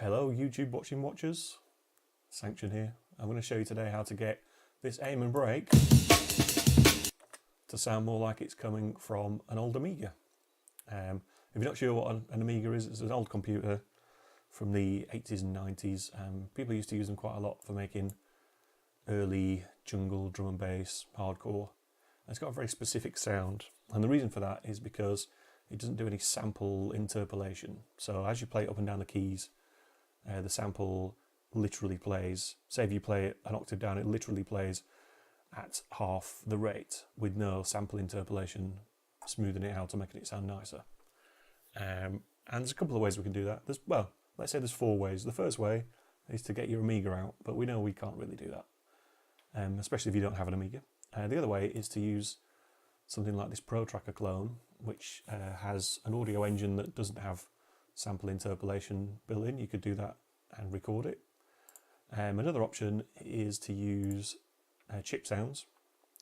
Hello YouTube watching watchers, Sanxion here. I'm going to show you today how to get this aim and break to sound more like it's coming from an old Amiga. If you're not sure what an Amiga is, it's an old computer from the 80s and 90s. People used to use them quite a lot for making early jungle, drum and bass, hardcore. And it's got a very specific sound, and the reason for that is because it doesn't do any sample interpolation. So as you play it up and down the keys, the sample literally plays. Say if you play it an octave down, it literally plays at half the rate with no sample interpolation smoothing it out or making it sound nicer. And there's a couple of ways we can do that. Let's say there's 4 ways. The first way is to get your Amiga out, but we know we can't really do that, especially if you don't have an Amiga. The other way is to use something like this Pro Tracker clone, which has an audio engine that doesn't have sample interpolation built in. You could do that and record it. Another option is to use chip sounds,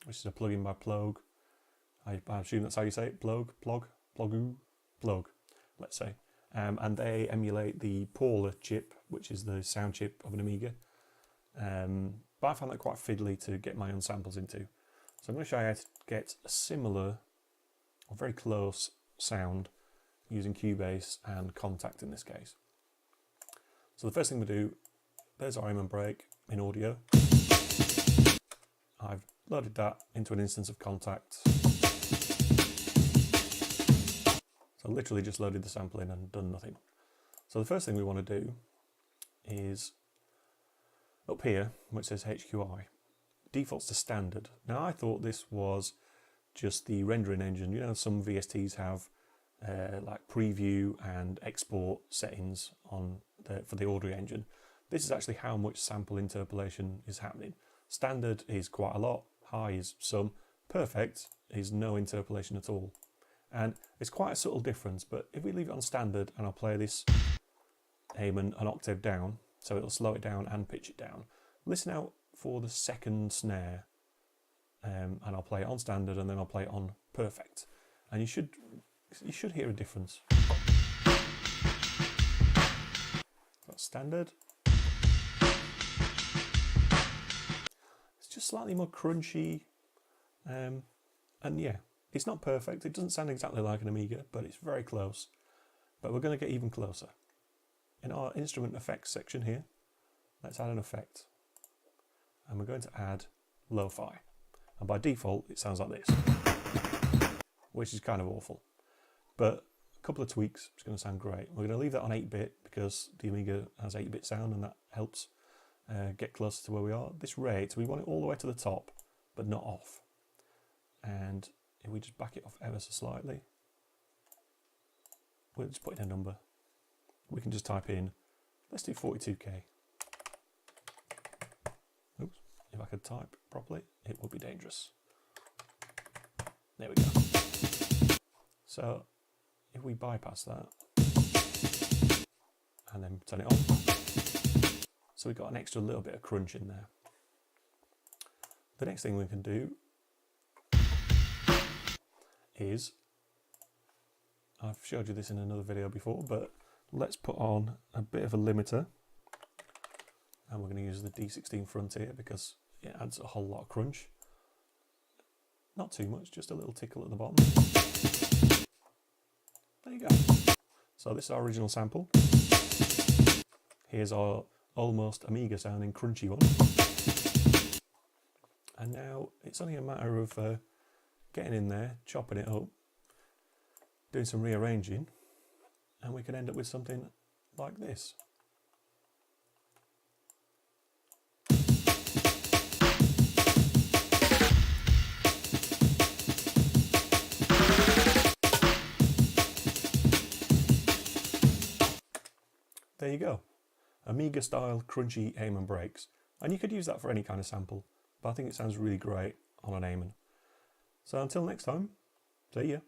which is a plugin by Plog. I assume that's how you say it, Plog, let's say. And they emulate the Paula chip, which is the sound chip of an Amiga. But I found that quite fiddly to get my own samples into. So I'm going to show you how to get a similar, or very close sound using Cubase and Kontakt in this case. So the first thing we do, there's our aim and break in audio. I've loaded that into an instance of Kontakt. So literally just loaded the sample in and done nothing. So the first thing we want to do is up here, which says HQI, defaults to standard. Now I thought this was just the rendering engine. You know, some VSTs have like preview and export settings on for the audio engine. This is actually how much sample interpolation is happening. Standard is quite a lot, high is some, perfect is no interpolation at all. And it's quite a subtle difference, but if we leave it on standard and I'll play this aim an octave down, so it'll slow it down and pitch it down. Listen out for the second snare, and I'll play it on standard and then I'll play it on perfect. And you should hear a difference. That's standard. It's just slightly more crunchy, and yeah, it's not perfect. It doesn't sound exactly like an Amiga, but it's very close. But we're going to get even closer. In our instrument effects section here, let's add an effect. And we're going to add lo-fi. And by default, it sounds like this, which is kind of awful. But a couple of tweaks, it's going to sound great. We're going to leave that on 8-bit because the Amiga has 8-bit sound and that helps get closer to where we are. This rate, we want it all the way to the top, but not off. And if we just back it off ever so slightly, we'll just put in a number. We can just type in, let's do 42k. Oops, if I could type properly, it would be dangerous. There we go. So if we bypass that and then turn it on, so we've got an extra little bit of crunch in there. The next thing we can do is, I've showed you this in another video before, but let's put on a bit of a limiter, and we're going to use the D16 Frontier because it adds a whole lot of crunch. Not too much, just a little tickle at the bottom. There you go. So this is our original sample. Here's our almost Amiga sounding crunchy one. And now it's only a matter of getting in there, chopping it up, doing some rearranging, and we can end up with something like this. There you go. Amiga style crunchy aim and breaks. And you could use that for any kind of sample, but I think it sounds really great on an Amen. So until next time, see ya.